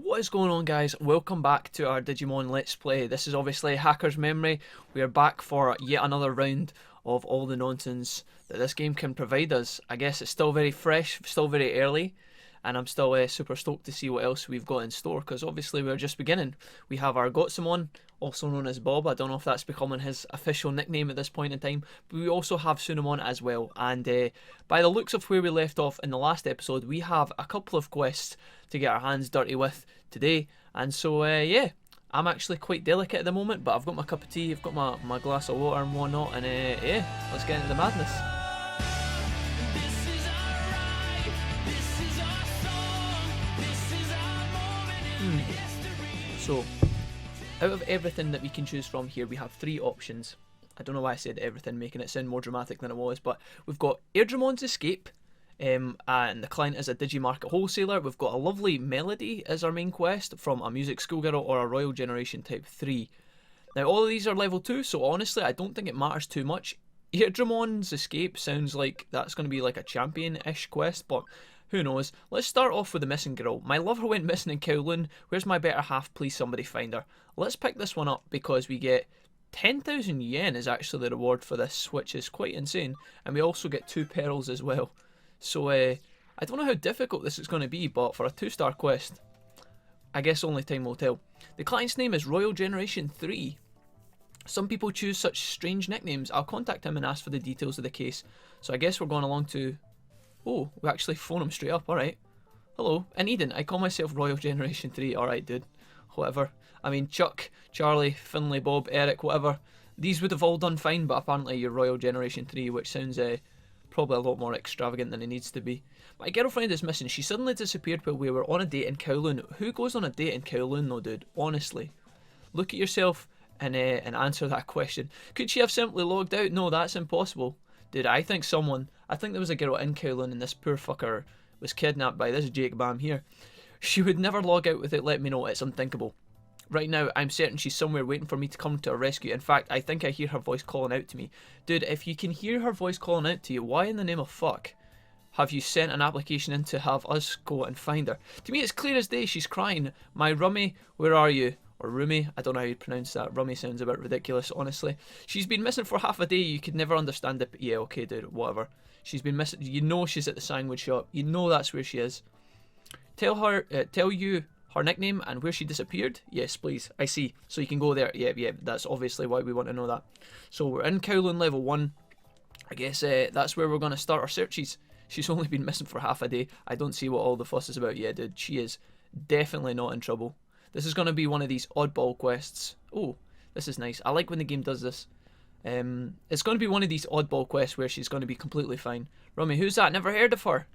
What is going on, guys? Welcome back to our Digimon Let's Play. This is obviously Hacker's Memory. We are back for yet another round of all the nonsense that this game can provide us. I guess it's still very fresh, still very early, and I'm still super stoked to see what else we've got in store, because obviously we're just beginning. We have our Gotsumon, also known as Bob. I don't know if that's becoming his official nickname at this point in time, but we also have Sunamon as well. And by the looks of where we left off in the last episode, we have a couple of quests to get our hands dirty with today. And so yeah, I'm actually quite delicate at the moment, but I've got my cup of tea, I've got my glass of water and whatnot, and yeah, let's get into the madness. So, out of everything that we can choose from here, we have three options. I don't know why I said everything, making it sound more dramatic than it was, but we've got Airdramon's Escape, and the client is a Digimarket wholesaler. We've got a lovely melody as our main quest from a music schoolgirl or a Royal Generation Type 3. Now, all of these are level 2, so honestly, I don't think it matters too much. Airdramon's Escape sounds like that's going to be like a champion-ish quest, but who knows. Let's start off with the missing girl. My lover went missing in Kowloon. Where's my better half? Please somebody find her. Let's pick this one up because we get 10,000 yen is actually the reward for this, which is quite insane. And we also get 2 pearls as well. So I don't know how difficult this is going to be, but for a 2-star quest, I guess only time will tell. The client's name is Royal Generation 3. Some people choose such strange nicknames. I'll contact him and ask for the details of the case. So I guess we're going along to... Oh, we actually phone him straight up, alright. Hello, in Eden, I call myself Royal Generation 3, alright dude. Whatever. I mean, Chuck, Charlie, Finley, Bob, Eric, whatever. These would have all done fine, but apparently you're Royal Generation 3, which sounds probably a lot more extravagant than it needs to be. My girlfriend is missing. She suddenly disappeared while we were on a date in Kowloon. Who goes on a date in Kowloon though, dude? Honestly. Look at yourself and answer that question. Could she have simply logged out? No, that's impossible. Dude, I think there was a girl in Kowloon and this poor fucker was kidnapped by this Jake Bam here. She would never log out without letting me know. It's unthinkable. Right now, I'm certain she's somewhere waiting for me to come to her rescue. In fact, I think I hear her voice calling out to me. Dude, if you can hear her voice calling out to you, why in the name of fuck have you sent an application in to have us go and find her? To me, it's clear as day. She's crying. My rummy, where are you? Or Rumi, I don't know how you pronounce that. Rummy sounds a bit ridiculous, honestly. She's been missing for half a day. You could never understand it. Yeah, okay, dude, whatever. She's been missing. You know she's at the sandwich shop. You know that's where she is. Tell you her nickname and where she disappeared? Yes, please. I see. So you can go there. Yeah, that's obviously why we want to know that. So we're in Kowloon level 1. I guess that's where we're going to start our searches. She's only been missing for half a day. I don't see what all the fuss is about. Yeah, dude, she is definitely not in trouble. This is going to be one of these oddball quests. Oh, this is nice. I like when the game does this. It's going to be one of these oddball quests where she's going to be completely fine. Rummy, who's that? Never heard of her.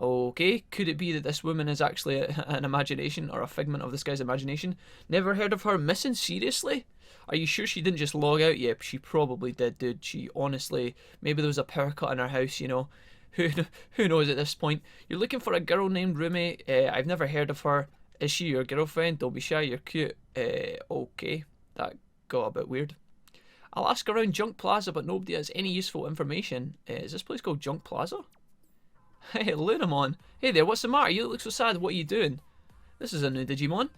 Okay, could it be that this woman is actually an imagination or a figment of this guy's imagination? Never heard of her? Missing? Seriously? Are you sure she didn't just log out? Yep, she probably did, dude. She honestly, maybe there was a power cut in her house, you know. Who knows at this point? You're looking for a girl named Rumi. I've never heard of her. Is she your girlfriend? Don't be shy, you're cute. Okay, that got a bit weird. I'll ask around Junk Plaza, but nobody has any useful information. Is this place called Junk Plaza? Hey, Lunamon. Hey there, what's the matter? You look so sad. What are you doing? This is a new Digimon.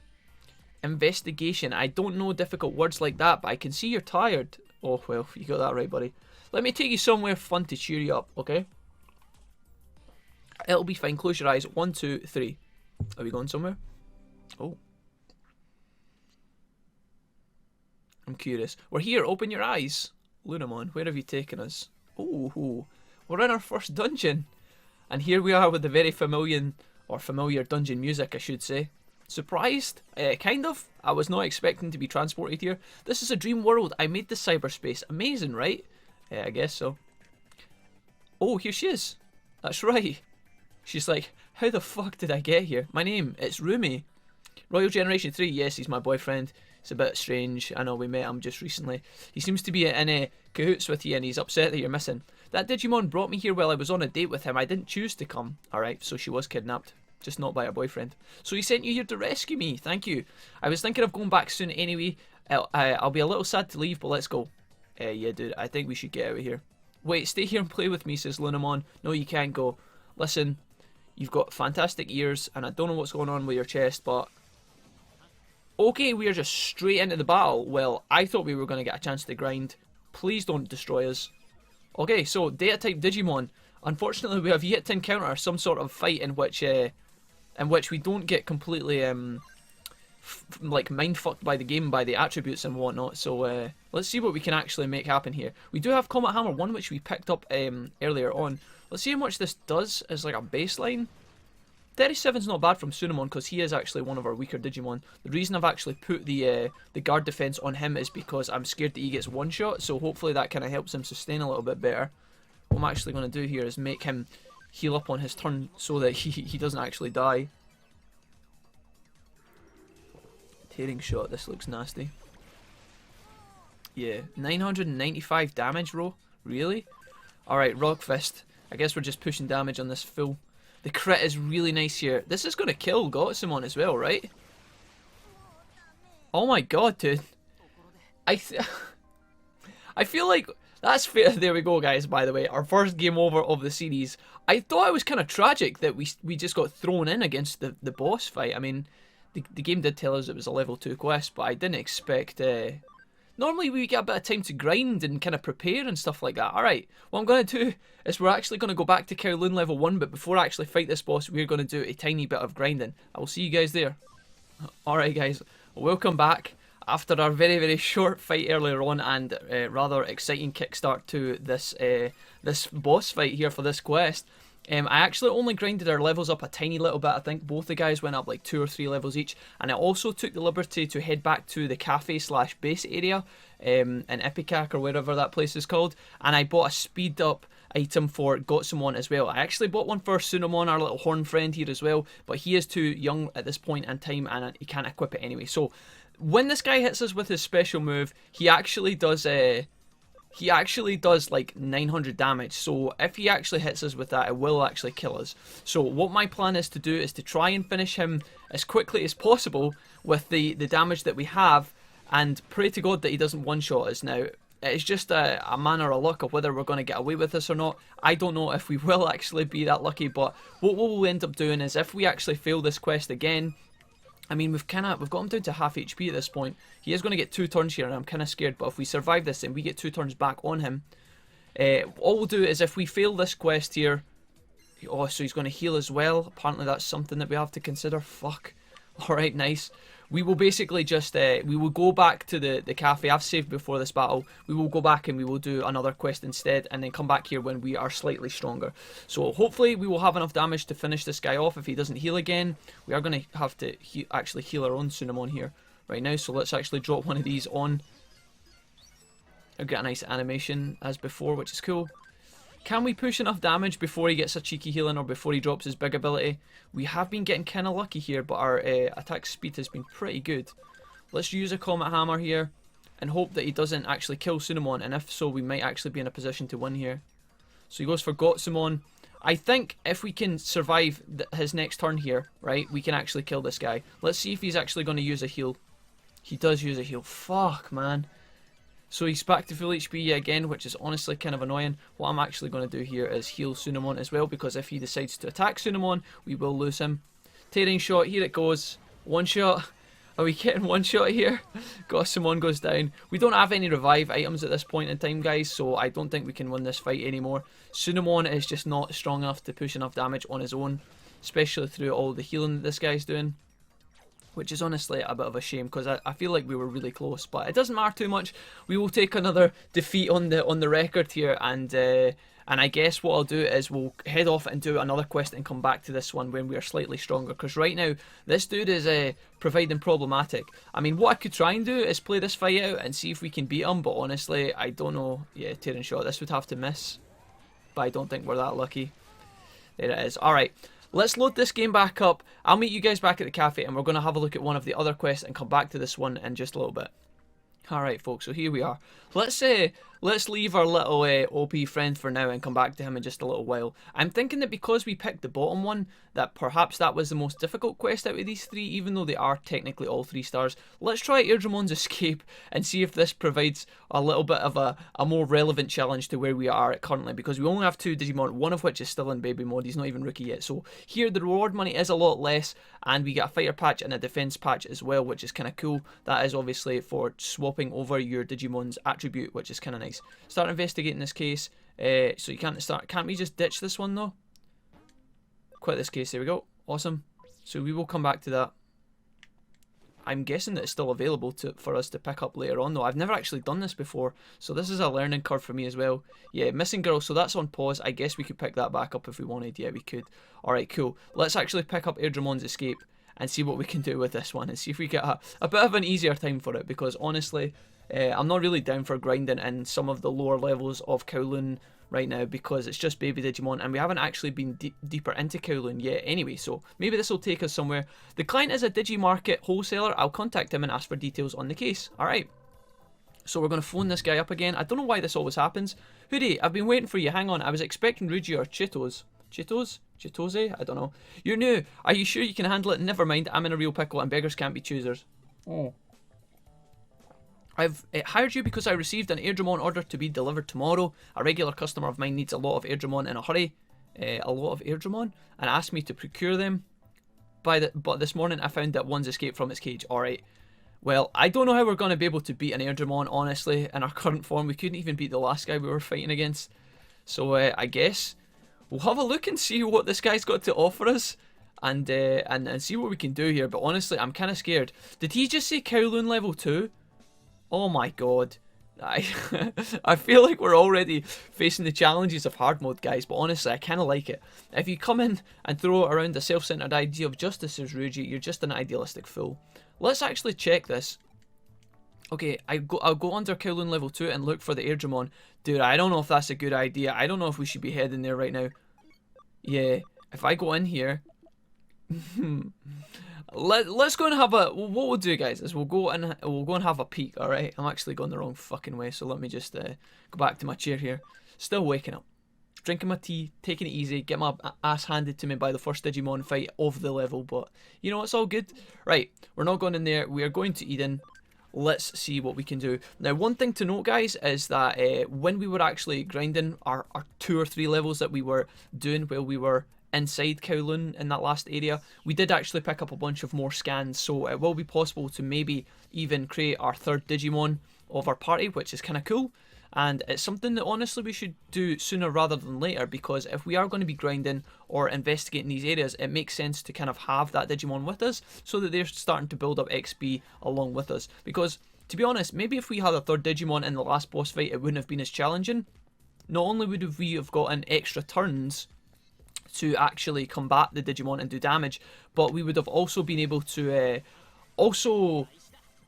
Investigation. I don't know difficult words like that, but I can see you're tired. Oh, well, you got that right, buddy. Let me take you somewhere fun to cheer you up, okay? It'll be fine. Close your eyes. 1, 2, 3. Are we going somewhere? Oh. I'm curious. We're here. Open your eyes. Lunamon, where have you taken us? Oh, we're in our first dungeon. And here we are with the very familiar dungeon music, I should say. Surprised? Kind of. I was not expecting to be transported here. This is a dream world. I made this cyberspace. Amazing, right? I guess so. Oh, here she is. That's right. She's like, how the fuck did I get here? My name, it's Rumi. Royal Generation 3, yes, he's my boyfriend. It's a bit strange. I know we met him just recently. He seems to be in cahoots with you and he's upset that you're missing. That Digimon brought me here while I was on a date with him. I didn't choose to come. Alright, so she was kidnapped. Just not by her boyfriend. So he sent you here to rescue me. Thank you. I was thinking of going back soon anyway. I'll be a little sad to leave, but let's go. Yeah, dude, I think we should get out of here. Wait, stay here and play with me, says Lunamon. No, you can't go. Listen, you've got fantastic ears, and I don't know what's going on with your chest, but Okay, we are just straight into the battle. Well, I thought we were going to get a chance to grind. Please don't destroy us. Okay, so data type Digimon. Unfortunately, we have yet to encounter some sort of fight in which we don't get completely like mind fucked by the game, by the attributes and whatnot. So let's see what we can actually make happen here. We do have Comet Hammer 1, which we picked up earlier on. Let's see how much this does as like a baseline. 37's not bad from Sunamon because he is actually one of our weaker Digimon. The reason I've actually put the guard defense on him is because I'm scared that he gets one shot, so hopefully that kind of helps him sustain a little bit better. What I'm actually going to do here is make him heal up on his turn so that he doesn't actually die. Tearing shot, this looks nasty. Yeah, 995 damage, bro. Really? Alright, Rock Fist. I guess we're just pushing damage on this full. The crit is really nice here. This is going to kill Gotsumon as well, right? Oh my god, dude. I feel like that's fair. There we go, guys, by the way. Our first game over of the series. I thought it was kind of tragic that we just got thrown in against the boss fight. I mean, the game did tell us it was a level 2 quest, but I didn't expect... Normally we get a bit of time to grind and kind of prepare and stuff like that. Alright, what I'm going to do is we're actually going to go back to Kowloon level 1, but before I actually fight this boss, we're going to do a tiny bit of grinding. I will see you guys there. Alright guys, welcome back. After our very, very short fight earlier on and rather exciting kickstart to this boss fight here for this quest, I actually only grinded our levels up a tiny little bit. I think both the guys went up like 2 or 3 levels each, and I also took the liberty to head back to the cafe slash base area in Epicac or wherever that place is called, and I bought a speed up item for Gotsumon as well. I actually bought one for Sunamon, our little horn friend here as well, but he is too young at this point in time and he can't equip it anyway. So when this guy hits us with his special move, he actually does like 900 damage, so if he actually hits us with that, it will actually kill us. So what my plan is to do is to try and finish him as quickly as possible with the damage that we have, and pray to God that he doesn't one-shot us. Now, it's just a matter of luck of whether we're going to get away with this or not. I don't know if we will actually be that lucky, but what we'll end up doing is if we actually fail this quest again, I mean, we've got him down to half HP at this point. He is going to get 2 turns here, and I'm kind of scared. But if we survive this, and we get 2 turns back on him, all we'll do is if we fail this quest here... Oh, so he's going to heal as well. Apparently that's something that we have to consider. Fuck. Alright, nice. We will basically just... we will go back to the cafe. I've saved before this battle. We will go back and we will do another quest instead, and then come back here when we are slightly stronger. So hopefully we will have enough damage to finish this guy off if he doesn't heal again. We are going to have to actually heal our own Sunamon here right now. So let's actually drop one of these on. I'll get a nice animation as before, which is cool. Can we push enough damage before he gets a cheeky healing or before he drops his big ability? We have been getting kind of lucky here, but our attack speed has been pretty good. Let's use a Comet Hammer here and hope that he doesn't actually kill Sunamon, and if so, we might actually be in a position to win here. So he goes for Gotsumon. I think if we can survive his next turn here, right, we can actually kill this guy. Let's see if he's actually going to use a heal. He does use a heal. Fuck, man. So he's back to full HP again, which is honestly kind of annoying. What I'm actually going to do here is heal Sunamon as well, because if he decides to attack Sunamon, we will lose him. Tearing shot, here it goes. One shot. Are we getting one shot here? Gotsumon goes down. We don't have any revive items at this point in time, guys, so I don't think we can win this fight anymore. Sunamon is just not strong enough to push enough damage on his own, especially through all the healing that this guy's doing. Which is honestly a bit of a shame, because I feel like we were really close, but it doesn't matter too much. We will take another defeat on the record here, and I guess what I'll do is we'll head off and do another quest and come back to this one when we are slightly stronger, because right now this dude is providing problematic. I mean, what I could try and do is play this fight out and see if we can beat him, but honestly I don't know. Yeah, tearing shot, this would have to miss, but I don't think we're that lucky. There it is. Alright, let's load this game back up. I'll meet you guys back at the cafe, and we're going to have a look at one of the other quests and come back to this one in just a little bit. Alright folks, so here we are. let's leave our little OP friend for now and come back to him in just a little while. I'm thinking that because we picked the bottom one, that perhaps that was the most difficult quest out of these three, even though they are technically all 3 stars. Let's try Eardramon's Escape and see if this provides a little bit of a more relevant challenge to where we are currently, because we only have 2 Digimon, one of which is still in baby mode. He's not even rookie yet. So here the reward money is a lot less, and we get a fighter patch and a defense patch as well, which is kind of cool. That is obviously for swapping over your Digimon's attribute, which is kind of nice. Start investigating this case. So you can't we just ditch this one though? Quit this case, there we go. Awesome. So we will come back to that. I'm guessing that it's still available for us to pick up later on though. I've never actually done this before, so this is a learning curve for me as well. Yeah, missing girl, so that's on pause. I guess we could pick that back up if we wanted. Yeah, we could. Alright, cool. Let's actually pick up Eardramon's Escape and see what we can do with this one, and see if we get a bit of an easier time for it, because honestly, I'm not really down for grinding in some of the lower levels of Kowloon right now, because it's just baby Digimon and we haven't actually been deeper into Kowloon yet anyway, so maybe this will take us somewhere. The client is a Digimarket wholesaler. I'll contact him and ask for details on the case. Alright, so we're going to phone this guy up again. I don't know why this always happens. Hoodie, I've been waiting for you. Hang on, I was expecting Ruji or Chitos. Chitose? I don't know. You're new. Are you sure you can handle it? Never mind, I'm in a real pickle and beggars can't be choosers. Oh. I've hired you because I received an Eardramon order to be delivered tomorrow. A regular customer of mine needs a lot of Eardramon in a hurry. A lot of Eardramon? And asked me to procure them. But this morning I found that one's escaped from its cage. Alright. Well, I don't know how we're going to be able to beat an Eardramon, honestly, in our current form. We couldn't even beat the last guy we were fighting against. So I guess we'll have a look and see what this guy's got to offer us. And see what we can do here. But honestly, I'm kind of scared. Did he just say Kowloon level 2? Oh my god. I feel like we're already facing the challenges of hard mode, guys, but honestly, I kind of like it. If you come in and throw around a self-centered idea of justice as Ruji, you're just an idealistic fool. Let's actually check this. Okay, I'll go under Kowloon level 2 and look for the Eardramon. Dude, I don't know if that's a good idea. I don't know if we should be heading there right now. Yeah, if I go in here... Let's go and have a... What we'll do, guys, is we'll go and have a peek, alright? I'm actually going the wrong fucking way, so let me just go back to my chair here. Still waking up. Drinking my tea, taking it easy, get my ass handed to me by the first Digimon fight of the level, but, you know, it's all good. Right, we're not going in there. We are going to Eden. Let's see what we can do. Now, one thing to note, guys, is that when we were actually grinding our 2 or 3 levels that we were doing while we were inside Kowloon in that last area, we did actually pick up a bunch of more scans, so it will be possible to maybe even create our 3rd Digimon of our party, which is kind of cool. And it's something that honestly we should do sooner rather than later, because if we are going to be grinding or investigating these areas, it makes sense to kind of have that Digimon with us so that they're starting to build up XP along with us. Because, to be honest, maybe if we had a 3rd Digimon in the last boss fight, it wouldn't have been as challenging. Not only would we have gotten extra turns to actually combat the Digimon and do damage, but we would have also been able to also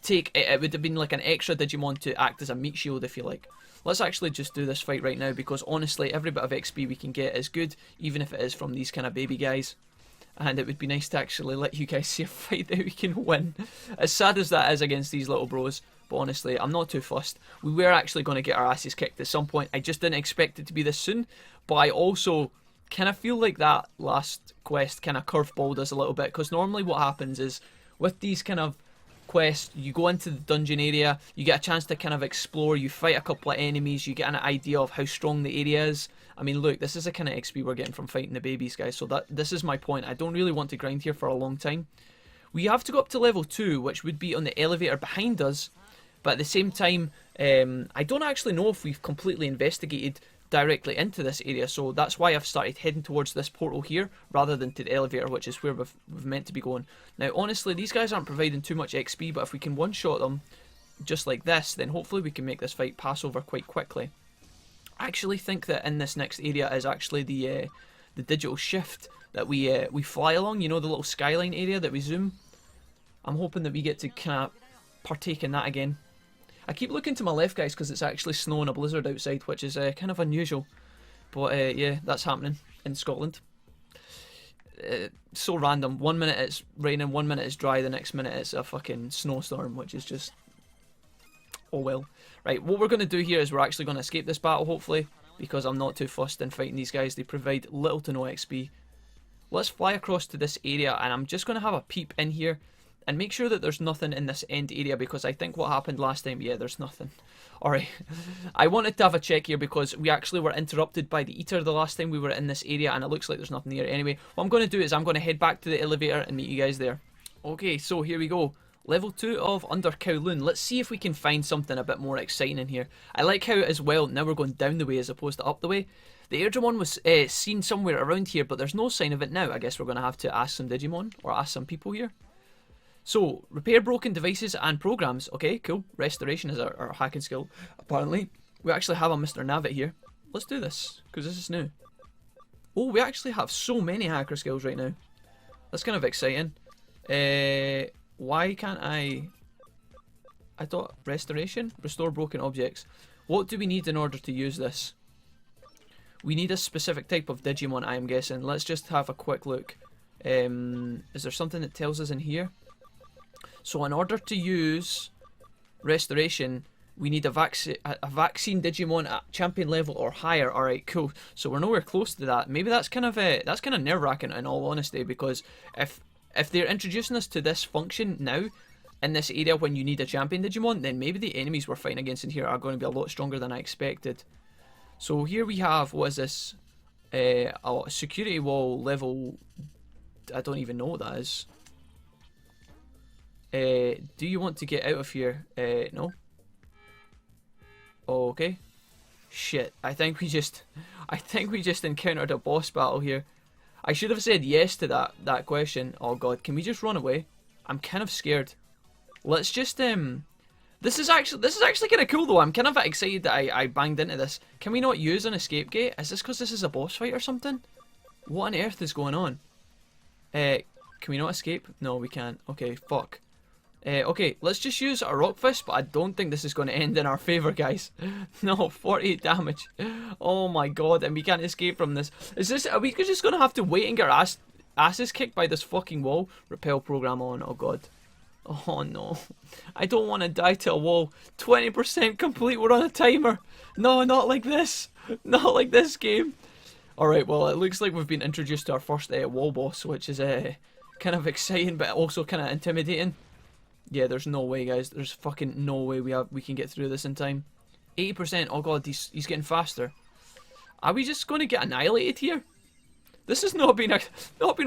take it would have been like an extra Digimon to act as a meat shield, if you like. Let's actually just do this fight right now, because honestly every bit of XP we can get is good, even if it is from these kind of baby guys. And it would be nice to actually let you guys see a fight that we can win, as sad as that is against these little bros. But honestly, I'm not too fussed. We were actually going to get our asses kicked at some point. I just didn't expect it to be this soon, but I also kind of feel like that last quest kind of curveballed us a little bit, because normally what happens is with these kind of quests, you go into the dungeon area, you get a chance to kind of explore, you fight a couple of enemies, you get an idea of how strong the area is. I mean, look, this is the kind of XP we're getting from fighting the babies, guys, so this is my point. I don't really want to grind here for a long time. We have to go up to level 2, which would be on the elevator behind us, but at the same time, I don't actually know if we've completely investigated directly into this area, so that's why I've started heading towards this portal here rather than to the elevator, which is where we've meant to be going. Now honestly, these guys aren't providing too much XP, but if we can one-shot them just like this, then hopefully we can make this fight pass over quite quickly. I actually think that in this next area is actually the digital shift that we fly along, you know, the little skyline area that we zoom. I'm hoping that we get to kind of partake in that again. I keep looking to my left, guys, because it's actually snowing a blizzard outside, which is kind of unusual. But yeah, that's happening in Scotland. So random. 1 minute it's raining, 1 minute it's dry, the next minute it's a fucking snowstorm, which is just Oh well. Right, what we're going to do here is we're actually going to escape this battle, hopefully, because I'm not too fussed in fighting these guys. They provide little to no XP. Let's fly across to this area, and I'm just going to have a peep in here and make sure that there's nothing in this end area, because I think what happened last time, yeah, there's nothing. Alright, I wanted to have a check here because we actually were interrupted by the eater the last time we were in this area, and it looks like there's nothing here. Anyway, what I'm going to do is I'm going to head back to the elevator and meet you guys there. Okay, so here we go. Level 2 of Under Kowloon. Let's see if we can find something a bit more exciting in here. I like how, as well, now we're going down the way as opposed to up the way. The Etemon was seen somewhere around here, but there's no sign of it now. I guess we're going to have to ask some Digimon, or ask some people here. So, repair broken devices and programs. Okay, cool. Restoration is our hacking skill, apparently. We actually have a Mr. Navit here. Let's do this, because this is new. Oh, we actually have so many hacker skills right now. That's kind of exciting. Why can't I thought restoration? Restore broken objects. What do we need in order to use this? We need a specific type of Digimon, I am guessing. Let's just have a quick look. Is there something that tells us in here? So in order to use restoration, we need a vaccine Digimon at champion level or higher. Alright, cool. So we're nowhere close to that. Maybe that's kind of nerve-wracking in all honesty, because if they're introducing us to this function now in this area when you need a champion Digimon, then maybe the enemies we're fighting against in here are going to be a lot stronger than I expected. So here we have, what is this? A security wall level, I don't even know what that is. Do you want to get out of here? No. Okay. Shit, I think we just encountered a boss battle here. I should have said yes to that question. Oh god, can we just run away? I'm kind of scared. Let's just this is actually kind of cool though. I'm kind of excited that I banged into this. Can we not use an escape gate? Is this because this is a boss fight or something? What on earth is going on? Can we not escape? No, we can't. Okay, fuck. Okay, let's just use a rock fist, but I don't think this is going to end in our favour, guys. No, 48 damage. Oh my god, and we can't escape from this. Are we just going to have to wait and get our asses kicked by this fucking wall? Repel program on, oh god. Oh no. I don't want to die to a wall. 20% complete, we're on a timer. No, not like this. Not like this game. Alright, well, it looks like we've been introduced to our first wall boss, which is kind of exciting, but also kind of intimidating. Yeah, there's no way, guys. There's fucking no way we can get through this in time. 80%. Oh god, he's getting faster. Are we just going to get annihilated here? This has not been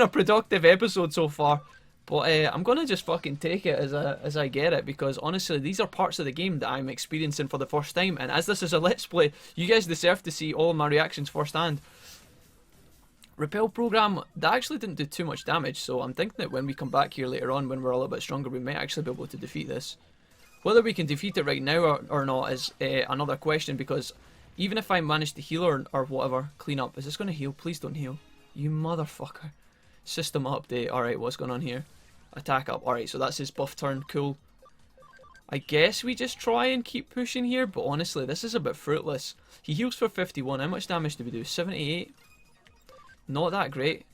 a productive episode so far, but I'm going to just fucking take it as I get it, because honestly, these are parts of the game that I'm experiencing for the first time, and as this is a let's play, you guys deserve to see all of my reactions firsthand. Repel program, that actually didn't do too much damage, so I'm thinking that when we come back here later on, when we're a little bit stronger, we might actually be able to defeat this. Whether we can defeat it right now or not is another question, because even if I manage to heal or whatever, clean up, is this going to heal? Please don't heal. You motherfucker. System update. Alright, what's going on here? Attack up. Alright, so that's his buff turn. Cool. I guess we just try and keep pushing here, but honestly, this is a bit fruitless. He heals for 51. How much damage do we do? 78? Not that great.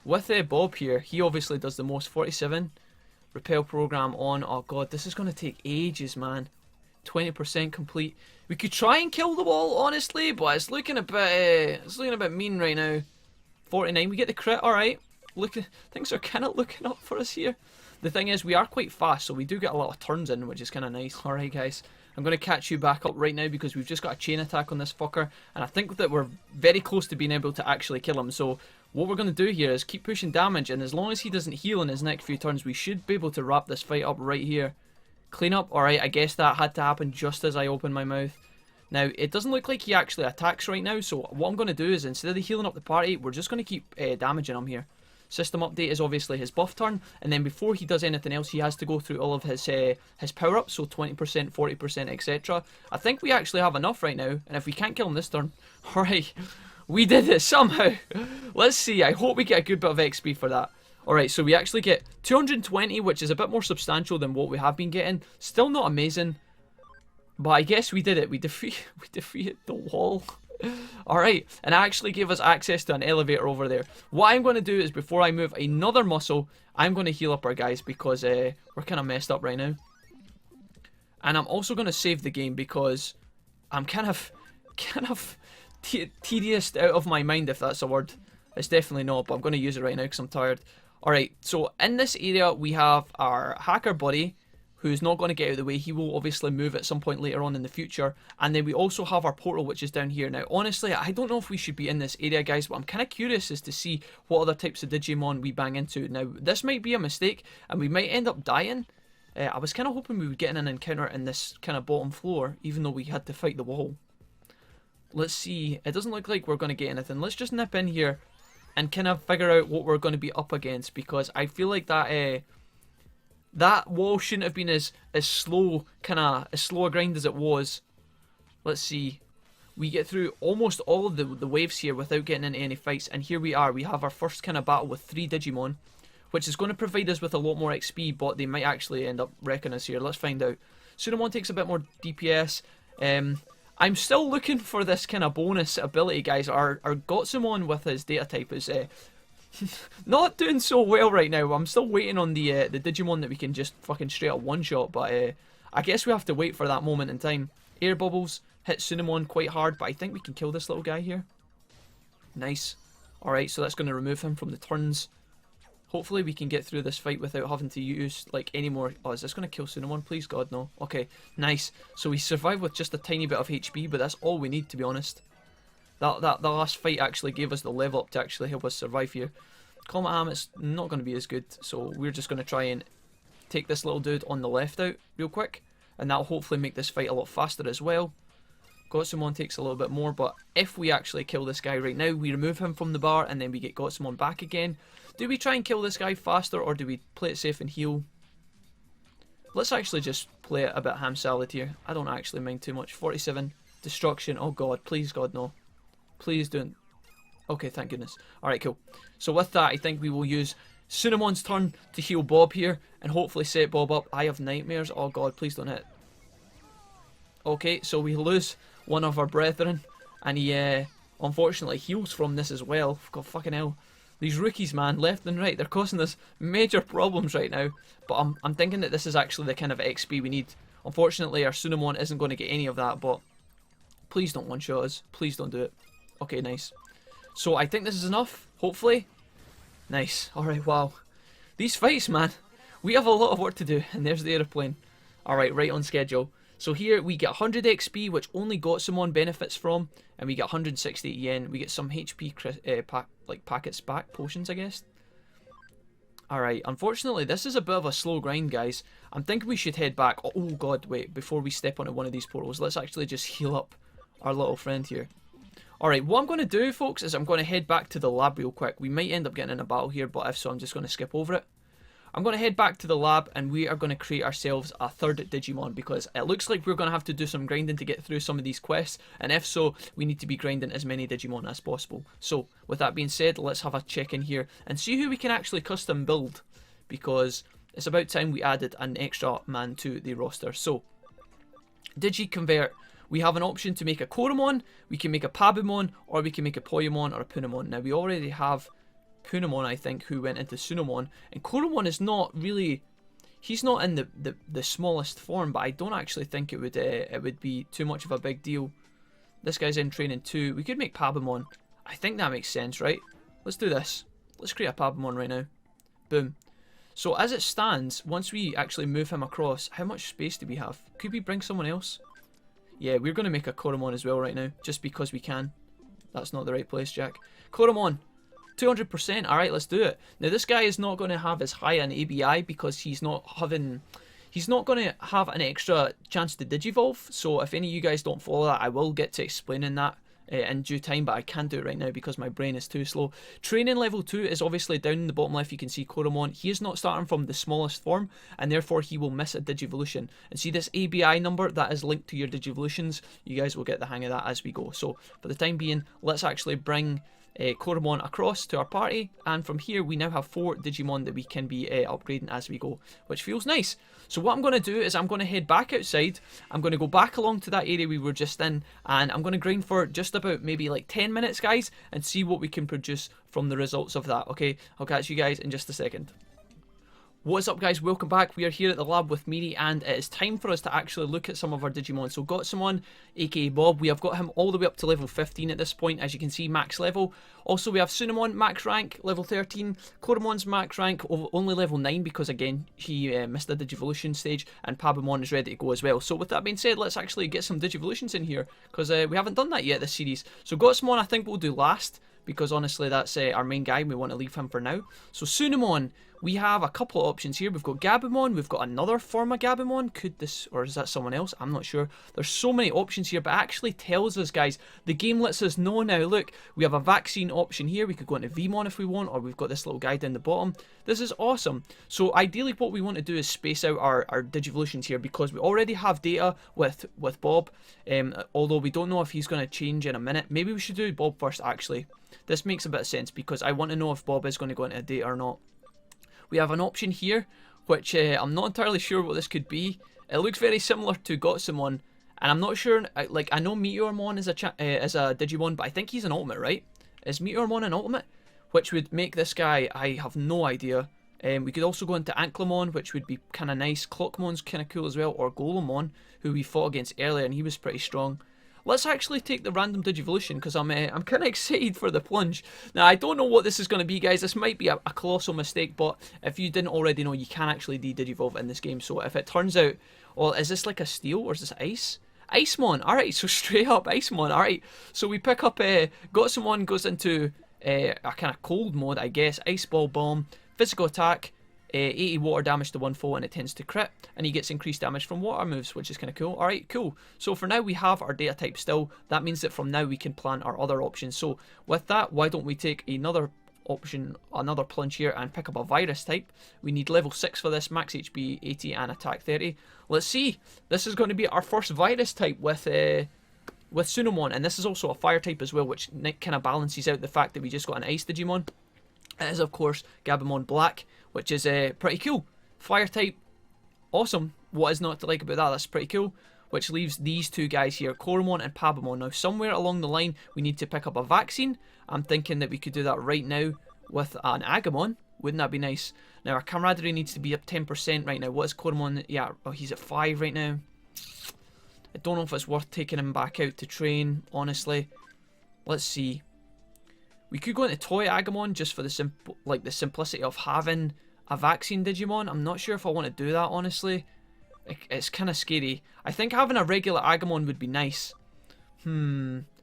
With Bob here, he obviously does the most. 47. Repel program on. Oh god, this is going to take ages, man. 20% complete. We could try and kill the wall, honestly, but it's looking a bit mean right now. 49. We get the crit. All right. Look, things are kind of looking up for us here. The thing is, we are quite fast, so we do get a lot of turns in, which is kind of nice. All right, guys. I'm going to catch you back up right now because we've just got a chain attack on this fucker, and I think that we're very close to being able to actually kill him. So what we're going to do here is keep pushing damage, and as long as he doesn't heal in his next few turns, we should be able to wrap this fight up right here. Clean up. Alright, I guess that had to happen just as I opened my mouth. Now, it doesn't look like he actually attacks right now, so what I'm going to do is, instead of healing up the party, we're just going to keep damaging him here. System update is obviously his buff turn, and then before he does anything else, he has to go through all of his power-ups, so 20%, 40%, etc. I think we actually have enough right now, and if we can't kill him this turn, alright, we did it somehow. Let's see, I hope we get a good bit of XP for that. Alright, so we actually get 220, which is a bit more substantial than what we have been getting. Still not amazing, but I guess we did it. We defeated the wall. Alright, and it actually gave us access to an elevator over there. What I'm going to do is, before I move another muscle, I'm going to heal up our guys because we're kind of messed up right now. And I'm also going to save the game because I'm kind of tedious out of my mind, if that's a word. It's definitely not, but I'm going to use it right now because I'm tired. Alright, so in this area we have our hacker buddy, who's not going to get out of the way. He will obviously move at some point later on in the future. And then we also have our portal, which is down here. Now, honestly, I don't know if we should be in this area, guys, but I'm kind of curious as to see what other types of Digimon we bang into. Now, this might be a mistake, and we might end up dying. I was kind of hoping we would get in an encounter in this kind of bottom floor, even though we had to fight the wall. Let's see. It doesn't look like we're going to get anything. Let's just nip in here and kind of figure out what we're going to be up against, because I feel like that wall shouldn't have been as slow, as slow a grind as it was. Let's see. We get through almost all of the waves here without getting into any fights, and here we are. We have our first kind of battle with 3 Digimon, which is going to provide us with a lot more XP, but they might actually end up wrecking us here. Let's find out. Sunamon takes a bit more DPS. I'm still looking for this kind of bonus ability, guys. Our Gotsumon with his data type is not doing so well right now. I'm still waiting on the Digimon that we can just fucking straight up one-shot, but I guess we have to wait for that moment in time. Air Bubbles hit Sunamon quite hard, but I think we can kill this little guy here. Nice. Alright, so that's going to remove him from the turns. Hopefully we can get through this fight without having to use like any more... Oh, is this going to kill Sunamon? Please God, no. Okay, nice. So we survived with just a tiny bit of HP, but that's all we need, to be honest. The last fight actually gave us the level up to actually help us survive here. Comet Ham is not going to be as good, so we're just going to try and take this little dude on the left out real quick, and that'll hopefully make this fight a lot faster as well. Gotsumon takes a little bit more, but if we actually kill this guy right now, we remove him from the bar and then we get Gotsumon back again. Do we try and kill this guy faster, or do we play it safe and heal? Let's actually just play it a bit ham salad here. I don't actually mind too much. 47 destruction. Oh god, please God, no. Please don't. Okay, thank goodness. Alright, cool. So with that, I think we will use Sunamon's turn to heal Bob here and hopefully set Bob up. I have nightmares. Oh god, please don't hit. Okay, so we lose one of our brethren, and he unfortunately heals from this as well. God fucking hell. These rookies, man, left and right, they're causing us major problems right now. But I'm thinking that this is actually the kind of XP we need. Unfortunately, our Sunamon isn't going to get any of that, but please don't one-shot us. Please don't do it. Okay, nice. So I think this is enough, hopefully. Nice. Alright, wow. These fights, man. We have a lot of work to do, and there's the aeroplane. Alright, right on schedule. So here we get 100 XP, which only Gotsumon benefits from, and we get 160 yen. We get some HP packets back, potions, I guess. Alright, unfortunately, this is a bit of a slow grind, guys. I'm thinking we should head back. Oh god, wait, before we step onto one of these portals, let's actually just heal up our little friend here. Alright, what I'm going to do, folks, is I'm going to head back to the lab real quick. We might end up getting in a battle here, but if so, I'm just going to skip over it. I'm going to head back to the lab, and we are going to create ourselves a third Digimon, because it looks like we're going to have to do some grinding to get through some of these quests, and if so, we need to be grinding as many Digimon as possible. So, with that being said, let's have a check in here and see who we can actually custom build, because it's about time we added an extra man to the roster. So, Digi-Convert. We have an option to make a Koromon, we can make a Pabumon, or we can make a Poyomon or a Punamon. Now, we already have Punamon, I think, who went into Sunamon, and Koromon is not really, he's not in the smallest form, but I don't actually think it would be too much of a big deal. This guy's in training too. We could make Pabumon. I think that makes sense, right? Let's do this. Let's create a Pabumon right now. Boom. So as it stands, once we actually move him across, how much space do we have? Could we bring someone else? Yeah, we're going to make a Koromon as well right now, just because we can. That's not the right place, Jack. Koromon, 200%. Alright, let's do it. Now, this guy is not going to have as high an ABI because he's not going to have an extra chance to Digivolve. So if any of you guys don't follow that, I will get to explaining that in due time, but I can't do it right now because my brain is too slow. Training level 2 is obviously down in the bottom left. You can see Koromon. He is not starting from the smallest form, and therefore he will miss a Digivolution. And see this ABI number that is linked to your Digivolutions? You guys will get the hang of that as we go. So for the time being, let's actually bring Koromon across to our party, and from here we now have 4 Digimon that we can be upgrading as we go, which feels nice. So what I'm going to do is I'm going to head back outside. I'm going to go back along to that area we were just in, and I'm going to grind for just about maybe like 10 minutes, guys, and see what we can produce from the results of that. Okay, I'll catch you guys in just a second. What's up guys, welcome back. We are here at the lab with Miri and it is time for us to actually look at some of our Digimon. So Gotsumon, aka Bob, we have got him all the way up to level 15 at this point, as you can see, max level. Also we have Sunamon, max rank, level 13. Korumon's max rank, only level 9 because again, he missed the Digivolution stage, and Pabamon is ready to go as well. So with that being said, let's actually get some Digivolutions in here, because we haven't done that yet this series. So Gotsumon I think we'll do last, because honestly that's our main guy, we want to leave him for now. So Sunamon, we have a couple of options here. We've got Gabumon, we've got another form of Gabumon. Could this, or is that someone else? I'm not sure. There's so many options here, but it actually tells us, guys, the game lets us know now. Look, we have a vaccine option here. We could go into Vmon if we want, or we've got this little guy down the bottom. This is awesome. So ideally what we want to do is space out our Digivolutions here, because we already have data with Bob, although we don't know if he's going to change in a minute. Maybe we should do Bob first, actually. This makes a bit of sense, because I want to know if Bob is going to go into data or not. We have an option here, which I'm not entirely sure what this could be. It looks very similar to Gotsumon, and I'm not sure, like, I know Meteormon is a Digimon, but I think he's an ultimate, right? Is Meteormon an ultimate? Which would make this guy, I have no idea. We could also go into Anklemon, which would be kind of nice. Clockmon's kind of cool as well, or Golemon, who we fought against earlier, and he was pretty strong. Let's actually take the random Digivolution, because I'm kind of excited for the plunge. Now, I don't know what this is going to be, guys. This might be a colossal mistake, but if you didn't already know, you can actually de-Digivolve in this game. So if it turns out, well, is this like a steel, or is this ice? Icemon, alright, so straight up Icemon, alright. So we pick up, Gotsumon goes into a kind of cold mode, I guess. Ice Ball Bomb, physical attack, 80 water damage to one foe, and it tends to crit, and he gets increased damage from water moves, which is kind of cool. Alright, cool. So for now we have our data type still. That means that from now we can plan our other options. So with that, why don't we take another option, another plunge here, and pick up a virus type. We need level 6 for this, max HP 80 and attack 30. Let's see. This is going to be our first virus type with Sunamon, and this is also a fire type as well, which kind of balances out the fact that we just got an ice Digimon. It is, of course, Gabumon Black, which is pretty cool. Fire type, awesome. What is not to like about that? That's pretty cool. Which leaves these two guys here, Koromon and Pabamon. Now, somewhere along the line, we need to pick up a vaccine. I'm thinking that we could do that right now with an Agamon. Wouldn't that be nice? Now, our camaraderie needs to be up 10% right now. What is Koromon? Yeah, oh, he's at 5 right now. I don't know if it's worth taking him back out to train, honestly. Let's see. We could go into Toy Agamon just for the simplicity of having a vaccine Digimon. I'm not sure if I want to do that, honestly. It's kind of scary. I think having a regular Agamon would be nice.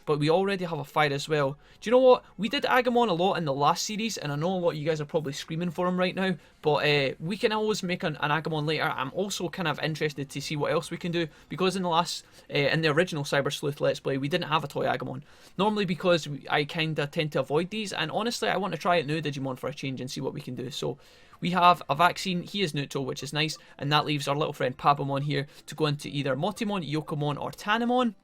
But we already have a fire as well. Do you know what? We did Agamon a lot in the last series, and I know a lot of you guys are probably screaming for him right now, but we can always make an Agamon later. I'm also kind of interested to see what else we can do, because in the original Cyber Sleuth Let's Play, we didn't have a toy Agamon. Normally because I kind of tend to avoid these, and honestly, I want to try it new Digimon for a change and see what we can do. So we have a vaccine, he is neutral, which is nice, and that leaves our little friend Pabamon here to go into either Motimon, Yokomon, or Tanemon.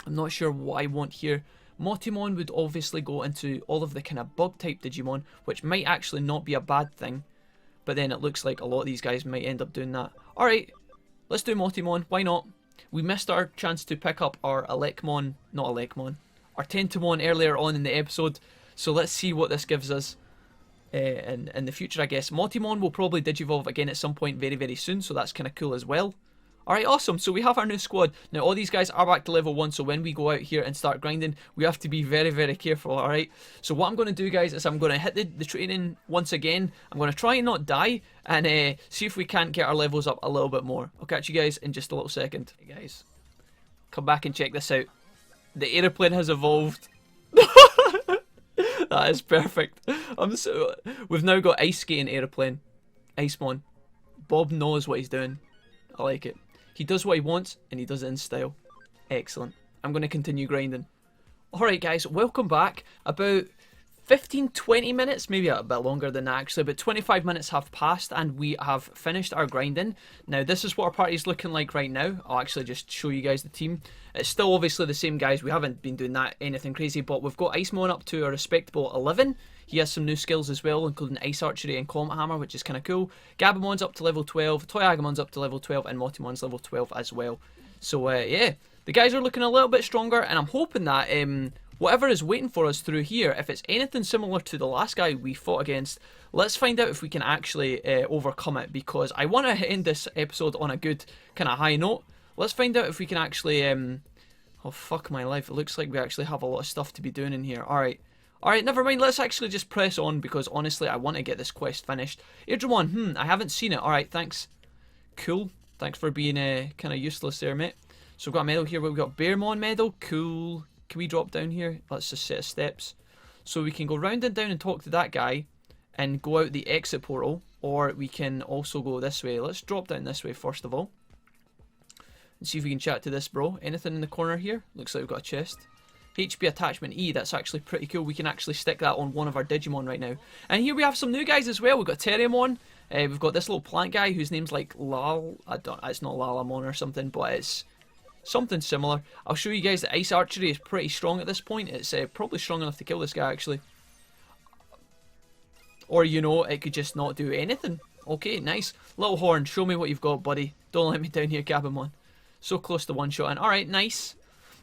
I'm not sure what I want here. Motimon would obviously go into all of the kind of bug type Digimon, which might actually not be a bad thing. But then it looks like a lot of these guys might end up doing that. Alright, let's do Motimon, why not? We missed our chance to pick up our our Tentomon earlier on in the episode. So let's see what this gives us in the future, I guess. Motimon will probably Digivolve again at some point very, very soon, so that's kind of cool as well. Alright, awesome. So we have our new squad. Now, all these guys are back to level 1, so when we go out here and start grinding, we have to be very, very careful, alright? So what I'm going to do, guys, is I'm going to hit the training once again. I'm going to try and not die, and see if we can't get our levels up a little bit more. I'll catch you guys in just a little second. Hey, guys. Come back and check this out. The aeroplane has evolved. That is perfect. We've now got ice skating aeroplane. Icemon. Bob knows what he's doing. I like it. He does what he wants, and he does it in style. Excellent. I'm going to continue grinding. Alright guys, welcome back. About 15-20 minutes, maybe a bit longer than that actually, but 25 minutes have passed and we have finished our grinding. Now this is what our party is looking like right now. I'll actually just show you guys the team. It's still obviously the same guys, we haven't been doing that anything crazy, but we've got Icemon up to a respectable 11. He has some new skills as well, including Ice Archery and Comet Hammer, which is kind of cool. Gabumon's up to level 12, Toy Agamon's up to level 12, and Motimon's level 12 as well. So yeah, the guys are looking a little bit stronger, and I'm hoping that whatever is waiting for us through here, if it's anything similar to the last guy we fought against, let's find out if we can actually overcome it, because I want to end this episode on a good kind of high note. Let's find out if we can actually... oh, fuck my life. It looks like we actually have a lot of stuff to be doing in here. Alright. Alright, never mind. Let's actually just press on, because honestly, I want to get this quest finished. Etemon, I haven't seen it. Alright, thanks. Cool. Thanks for being kind of useless there, mate. So we've got a medal here. We've got Bearmon medal. Cool. Can we drop down here? Let's just set steps. So we can go round and down and talk to that guy and go out the exit portal, or we can also go this way. Let's drop down this way first of all and see if we can chat to this bro. Anything in the corner here? Looks like we've got a chest. HP attachment E, that's actually pretty cool. We can actually stick that on one of our Digimon right now. And here we have some new guys as well. We've got Terriermon. We've got this little plant guy whose name's like Lal. It's not Lalamon or something, but it's something similar. I'll show you guys that ice archery is pretty strong at this point. It's probably strong enough to kill this guy actually. Or, you know, it could just not do anything. Okay, nice. Little horn, show me what you've got, buddy. Don't let me down here, Gabumon. So close to one-shotting. Alright, nice.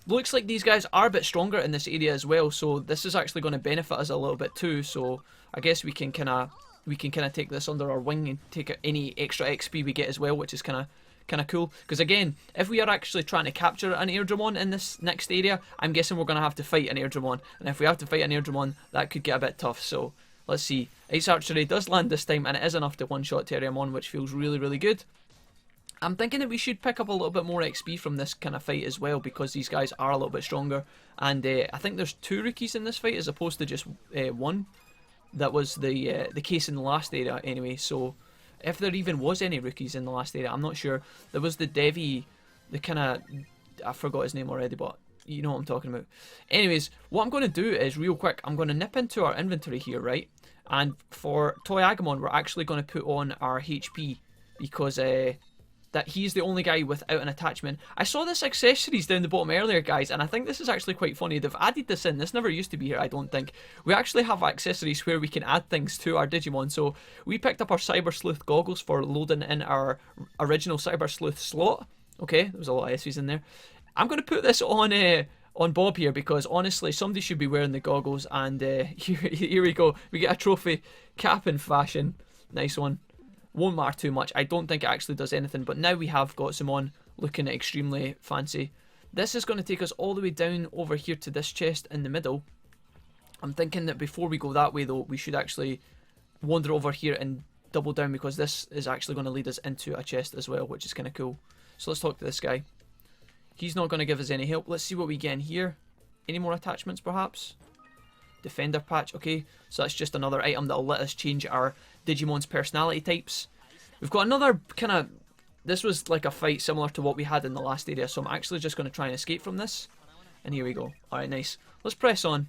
Looks like these guys are a bit stronger in this area as well, so this is actually going to benefit us a little bit too. So I guess we can kind of take this under our wing and take any extra XP we get as well, which is kind of cool. Because again, if we are actually trying to capture an Airdramon in this next area, I'm guessing we're going to have to fight an Airdramon. And if we have to fight an Airdramon, that could get a bit tough. So let's see. Ice Archery does land this time, and it is enough to one-shot Terriermon, which feels really, really good. I'm thinking that we should pick up a little bit more XP from this kind of fight as well, because these guys are a little bit stronger. And I think there's 2 rookies in this fight as opposed to just 1. That was the case in the last area anyway, so... if there even was any rookies in the last area, I'm not sure. There was the Devi, the kind of... I forgot his name already, but you know what I'm talking about. Anyways, what I'm going to do is, real quick, I'm going to nip into our inventory here, right? And for Toy Agamon, we're actually going to put on our HP, because that he's the only guy without an attachment. I saw this accessories down the bottom earlier, guys, and I think this is actually quite funny. They've added this in. This never used to be here, I don't think. We actually have accessories where we can add things to our Digimon. So we picked up our Cyber Sleuth goggles for loading in our original Cyber Sleuth slot. Okay, there was a lot of S's in there. I'm going to put this on Bob here, because honestly, somebody should be wearing the goggles. And here we go. We get a trophy cap in fashion. Nice one. Won't matter too much. I don't think it actually does anything, but now we have got some on looking extremely fancy. This is going to take us all the way down over here to this chest in the middle. I'm thinking that before we go that way though, we should actually wander over here and double down, because this is actually going to lead us into a chest as well, which is kind of cool. So let's talk to this guy. He's not going to give us any help. Let's see what we get in here. Any more attachments perhaps? Defender patch. Okay, so that's just another item that'll let us change our Digimon's personality types. We've got another kind of... this was like a fight similar to what we had in the last area, so I'm actually just going to try and escape from this. And here we go. Alright, nice. Let's press on.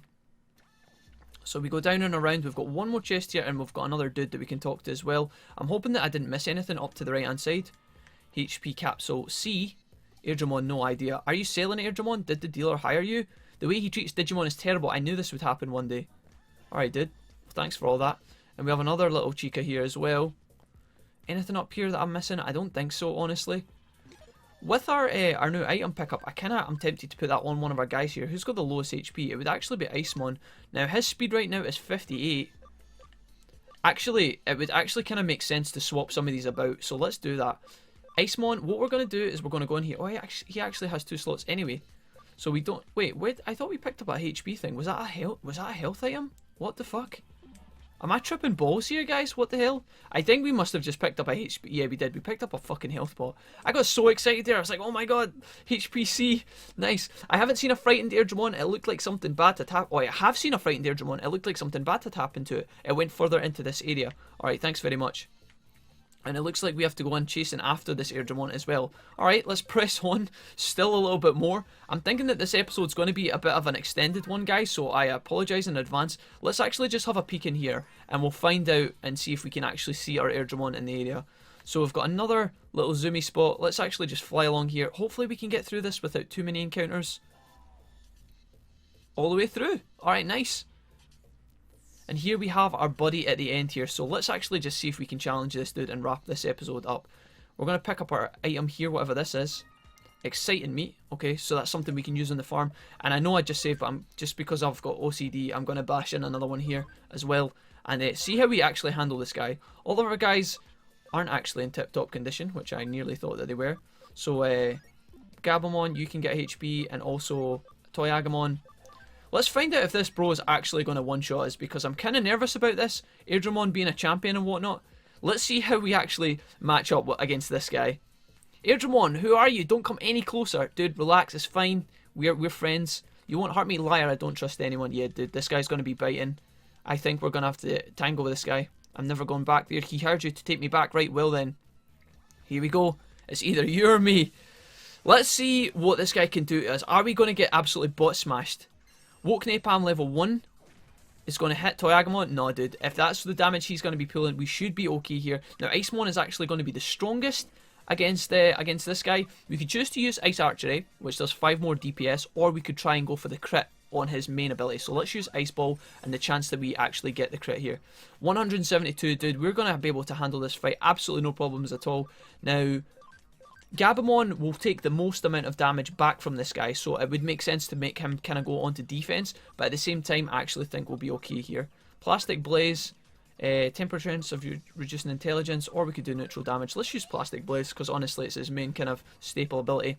So we go down and around. We've got one more chest here, and we've got another dude that we can talk to as well. I'm hoping that I didn't miss anything up to the right hand side. HP capsule C. Airdramon, no idea. Are you selling Airdramon? Did the dealer hire you? The way he treats Digimon is terrible. I knew this would happen one day. Alright, dude. Thanks for all that. And we have another little chica here as well. Anything up here that I'm missing? I don't think so, honestly. With our new item pickup, I'm tempted to put that on one of our guys here. Who's got the lowest HP? It would actually be Icemon. Now, his speed right now is 58. Actually, it would actually kind of make sense to swap some of these about. So let's do that. Icemon, what we're going to do is we're going to go in here. Oh, he actually has 2 slots anyway. So we don't... wait, I thought we picked up a HP thing. Was that a health item? What the fuck? Am I tripping balls here, guys? What the hell? I think we must have just picked up a HP. Yeah, we did. We picked up a fucking health pot. I got so excited there. I was like, oh my god, HPC. Nice. I haven't seen a frightened Airdramon. It looked like something bad to tap. Oh, I have seen a frightened Airdramon. It looked like something bad to tap into it. It went further into this area. Alright, thanks very much. And it looks like we have to go on chasing after this Airdramon as well. Alright, let's press on. Still a little bit more. I'm thinking that this episode's going to be a bit of an extended one, guys, so I apologise in advance. Let's actually just have a peek in here, and we'll find out and see if we can actually see our Airdramon in the area. So we've got another little zoomy spot. Let's actually just fly along here. Hopefully we can get through this without too many encounters. All the way through. Alright, nice. And here we have our buddy at the end here. So let's actually just see if we can challenge this dude and wrap this episode up. We're going to pick up our item here, whatever this is. exciting meat. Okay, so that's something we can use on the farm. And I know I just saved, but just because I've got OCD, I'm going to bash in another one here as well. And see how we actually handle this guy. All of our guys aren't actually in tip-top condition, which I nearly thought that they were. So, Gabumon, you can get HP, and also Toyagamon. Let's find out if this bro is actually going to one-shot us, because I'm kind of nervous about this. Airdramon being a champion and whatnot. Let's see how we actually match up against this guy. Airdramon, who are you? Don't come any closer. Dude, relax, it's fine. We're friends. You won't hurt me, liar. I don't trust anyone. Yeah, dude, this guy's going to be biting. I think we're going to have to tangle with this guy. I'm never going back there. He hired you to take me back. Right, well then. Here we go. It's either you or me. Let's see what this guy can do to us. Are we going to get absolutely butt smashed? Woke Napalm level 1 is going to hit Toyagamon. No, dude. If that's the damage he's going to be pulling, we should be okay here. Now, Icemon is actually going to be the strongest against this guy. We could choose to use Ice Archery, which does 5 more DPS, or we could try and go for the crit on his main ability. So let's use Ice Ball and the chance that we actually get the crit here. 172, dude. We're going to be able to handle this fight. Absolutely no problems at all. Now, Gabumon will take the most amount of damage back from this guy, so it would make sense to make him kind of go onto defense, but at the same time, I actually think we'll be okay here. Plastic Blaze, temper chance of reducing intelligence, or we could do neutral damage. Let's use Plastic Blaze, because honestly, it's his main kind of staple ability.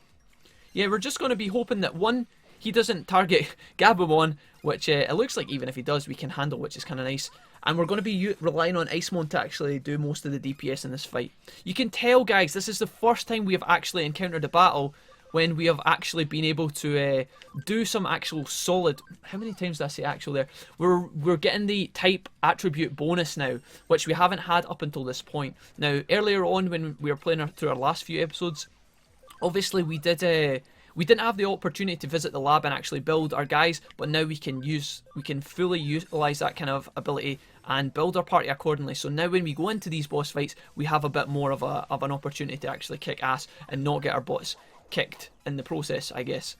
Yeah, we're just going to be hoping that, one, he doesn't target Gabumon, which it looks like even if he does, we can handle, which is kind of nice. And we're going to be relying on Icemon to actually do most of the DPS in this fight. You can tell, guys, this is the first time we have actually encountered a battle when we have actually been able to do some actual solid... How many times did I say actual there? We're getting the type attribute bonus now, which we haven't had up until this point. Now, earlier on when we were playing through our last few episodes, obviously we didn't have the opportunity to visit the lab and actually build our guys, but now we can fully utilize that kind of ability and build our party accordingly. So now when we go into these boss fights, we have a bit more of an opportunity to actually kick ass and not get our butts kicked in the process, I guess.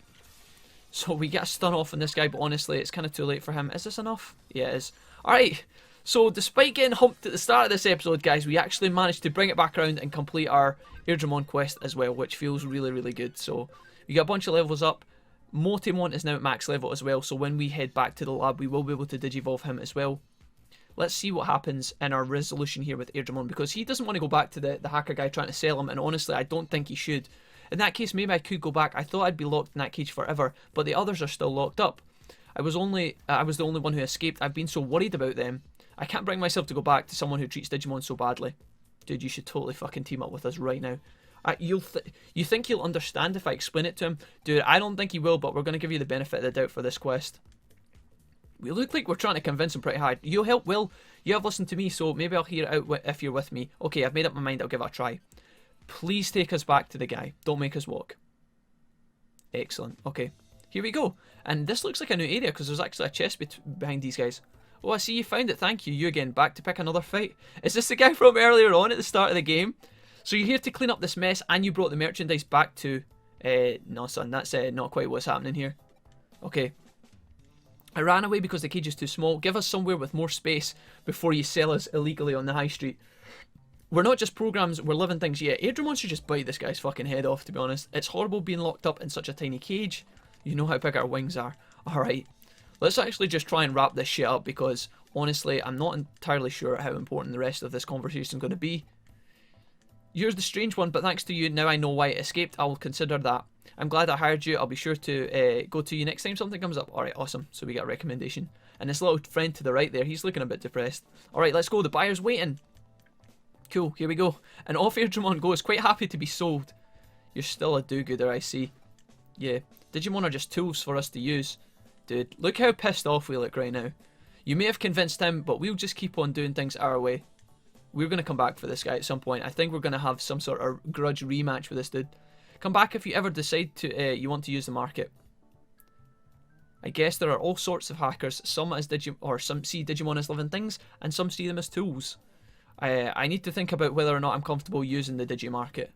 So we get a stun off on this guy, but honestly, it's kind of too late for him. Is this enough? Yeah, it is. Alright, so despite getting humped at the start of this episode, guys, we actually managed to bring it back around and complete our Airdramon quest as well, which feels really, really good. So we got a bunch of levels up. Motemon is now at max level as well, so when we head back to the lab, we will be able to digivolve him as well. Let's see what happens in our resolution here with Airdramon, because he doesn't want to go back to the hacker guy trying to sell him, and honestly, I don't think he should. In that case, maybe I could go back. I thought I'd be locked in that cage forever, but the others are still locked up. I was the only one who escaped. I've been so worried about them. I can't bring myself to go back to someone who treats Digimon so badly. Dude, you should totally fucking team up with us right now. You think he'll understand if I explain it to him? Dude, I don't think he will, but we're going to give you the benefit of the doubt for this quest. We look like we're trying to convince him pretty hard. You'll help, Will. You have listened to me, so maybe I'll hear it out if you're with me. Okay, I've made up my mind. I'll give it a try. Please take us back to the guy. Don't make us walk. Excellent. Okay, here we go. And this looks like a new area because there's actually a chest behind these guys. Oh, I see you found it. Thank you. You again. Back to pick another fight. Is this the guy from earlier on at the start of the game? So you're here to clean up this mess and you brought the merchandise back to... no, son. That's not quite what's happening here. Okay. I ran away because the cage is too small. Give us somewhere with more space before you sell us illegally on the high street. We're not just programs, we're living things. Yeah, Airdramon should just bite this guy's fucking head off, to be honest. It's horrible being locked up in such a tiny cage. You know how big our wings are. Alright, let's actually just try and wrap this shit up because, honestly, I'm not entirely sure how important the rest of this conversation is going to be. You're the strange one, but thanks to you, now I know why it escaped. I'll consider that. I'm glad I hired you. I'll be sure to go to you next time something comes up. Alright, awesome. So we get a recommendation. And this little friend to the right there, he's looking a bit depressed. Alright, let's go. The buyer's waiting. Cool, here we go. And off Airdramon goes, quite happy to be sold. You're still a do-gooder, I see. Yeah, Digimon are just tools for us to use. Dude, look how pissed off we look right now. You may have convinced him, but we'll just keep on doing things our way. We're going to come back for this guy at some point. I think we're going to have some sort of grudge rematch with this dude. Come back if you ever decide to you want to use the market. I guess there are all sorts of hackers. Some see Digimon as living things, and some see them as tools. I need to think about whether or not I'm comfortable using the Digimarket.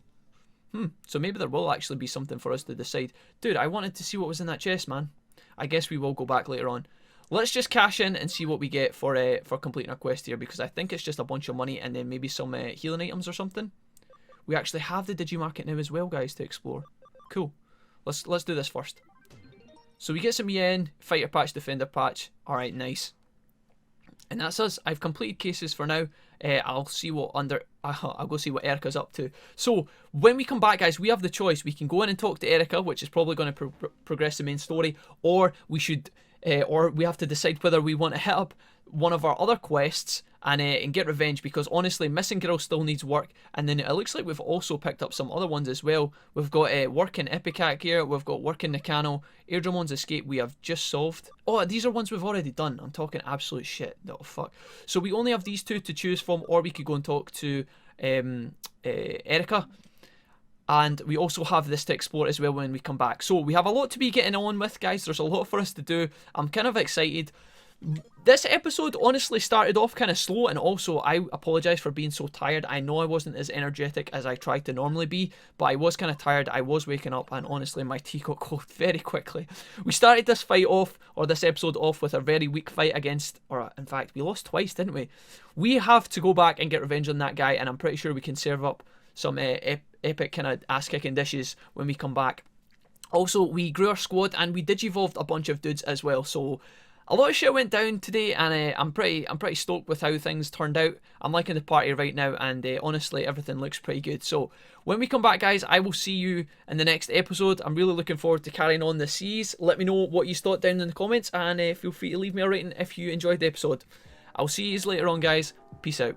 So maybe there will actually be something for us to decide. Dude, I wanted to see what was in that chest, man. I guess we will go back later on. Let's just cash in and see what we get for completing our quest here, because I think it's just a bunch of money and then maybe some healing items or something. We actually have the Digimarket now as well, guys, to explore. Cool. let's do this first. So we get some yen, fighter patch, defender patch. Alright, nice. And that's us. I've completed cases for now. I'll see what I'll go see what Erica's up to. So when we come back, guys, we have the choice. We can go in and talk to Erica, which is probably going to progress the main story, or we should, or we have to decide whether we want to hit up one of our other quests and get revenge, because honestly, Missing Girl still needs work. And then it looks like we've also picked up some other ones as well. We've got work in Ipecac here, we've got work in Nakano, Airdromon's Escape we have just solved. Oh, these are ones we've already done. I'm talking absolute shit. Oh fuck. So we only have these two to choose from, or we could go and talk to Erica. And we also have this to explore as well when we come back. So we have a lot to be getting on with, guys. There's a lot for us to do. I'm kind of excited. This episode honestly started off kind of slow, and also I apologise for being so tired. I know I wasn't as energetic as I tried to normally be, but I was kind of tired. I was waking up, and honestly my tea got cold very quickly. We started this fight off, or this episode off, with a very weak fight against, or in fact we lost twice, didn't we? We have to go back and get revenge on that guy, and I'm pretty sure we can serve up some epic kind of ass kicking dishes when we come back. Also, we grew our squad and we digivolved a bunch of dudes as well, so a lot of shit went down today, and I'm pretty stoked with how things turned out. I'm liking the party right now, and honestly, everything looks pretty good. So when we come back, guys, I will see you in the next episode. I'm really looking forward to carrying on the seas. Let me know what you thought down in the comments, and feel free to leave me a rating if you enjoyed the episode. I'll see you later on, guys. Peace out.